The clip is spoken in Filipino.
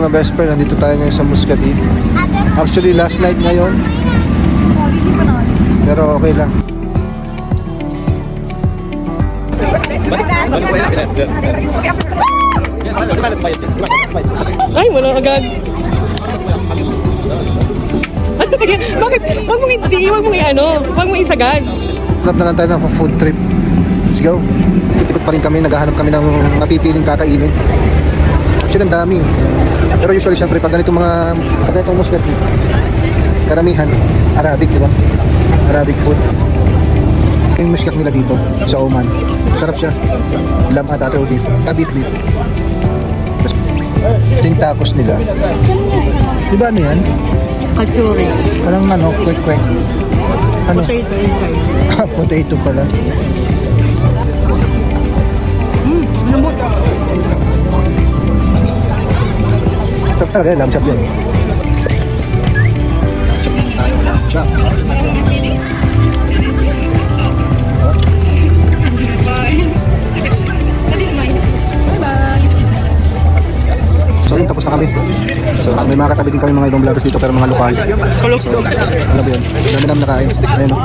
mga best friend, nandito tayo ngayon sa Muscatine. Actually last night ngayon, pero okay lang. Ay, wala agad. Ano, sige, bakit? Wag mong wag mong isagad. Hanap na lang tayo ng food trip. Let's go. Tikot pa rin kami, naghahanap kami ng mapipiling kakainin. Actually, ang dami. Pero usually, syempre, pag ganitong Muscatine, karamihan, Arabic, di ba? Arabic food. Yung muskak nila dito, sa Oman. Sarap siya. Lamb at ato beef. Kabit beef. Ito yung tacos nila. Di ba ano yan? Kachuri. Parang ano, kwek-kwek. Ano? Potato inside. Potato pala. Lamot. Ito talaga, lamb chop yan. Lamb chop. So yun, tapos na kami. So may mga katabi din kami mga ibang vloggers dito pero mga lokal. So, alam mo yun, dami namin nakain. Ayun o.